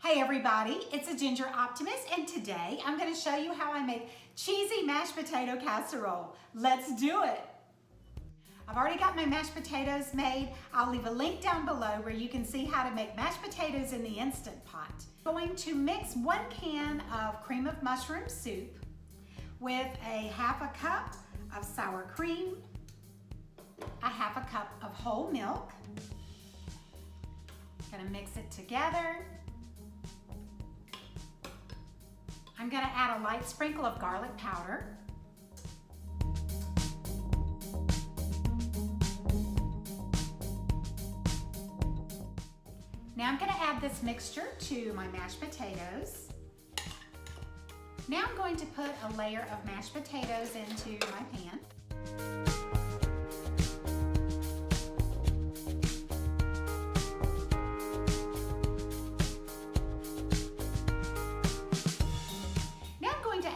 Hey everybody, it's a Ginger Optimist, and today I'm going to show you how I make cheesy mashed potato casserole. Let's do it! I've already got my mashed potatoes made. I'll leave a link down below where you can see how to make mashed potatoes in the Instant Pot. I'm going to mix 1 can of cream of mushroom soup with a half a cup of sour cream, a half a cup of whole milk. I'm going to mix it together. I'm going to add a light sprinkle of garlic powder. Now I'm going to add this mixture to my mashed potatoes. Now I'm going to put a layer of mashed potatoes into my pan.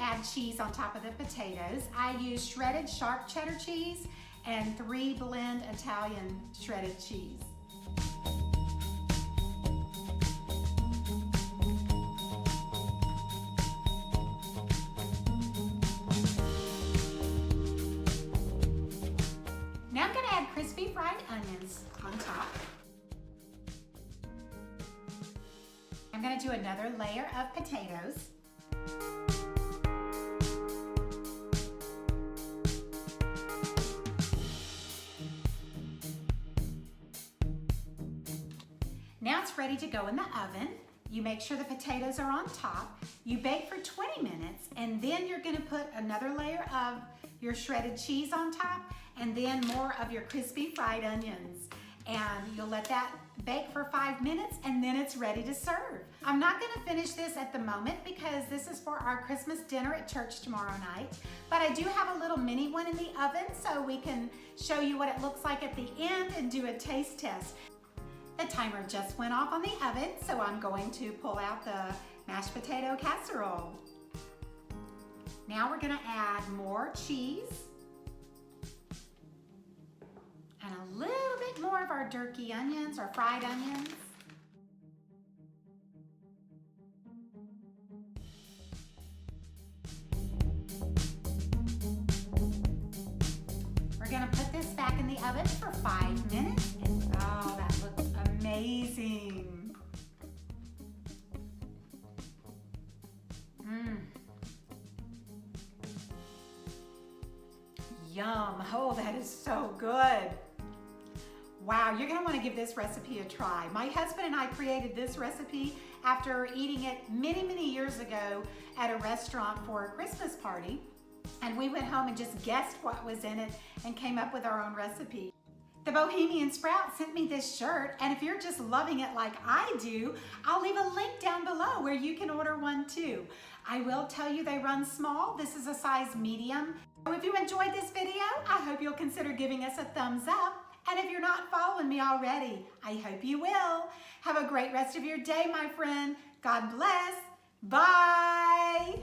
Add cheese on top of the potatoes. I use shredded sharp cheddar cheese and 3 blend Italian shredded cheese. Now I'm going to add crispy fried onions on top. I'm going to do another layer of potatoes. Now it's ready to go in the oven. You make sure the potatoes are on top. You bake for 20 minutes, and then you're gonna put another layer of your shredded cheese on top, and then more of your crispy fried onions. And you'll let that bake for 5 minutes, and then it's ready to serve. I'm not gonna finish this at the moment because this is for our Christmas dinner at church tomorrow night, but I do have a little mini one in the oven so we can show you what it looks like at the end and do a taste test. The timer just went off on the oven, so I'm going to pull out the mashed potato casserole. Now we're gonna add more cheese and a little bit more of our jerky onions or fried onions. We're gonna put this back in the oven for 5 minutes. And oh, that looks amazing. Yum. Oh, that is so good. Wow, you're gonna wanna give this recipe a try. My husband and I created this recipe after eating it many, many years ago at a restaurant for a Christmas party. And we went home and just guessed what was in it and came up with our own recipe. The Bohemian Sprout sent me this shirt, and if you're just loving it like I do, I'll leave a link down below where you can order one too. I will tell you they run small. This is a size medium. So if you enjoyed this video, I hope you'll consider giving us a thumbs up. And if you're not following me already, I hope you will. Have a great rest of your day, my friend. God bless. Bye.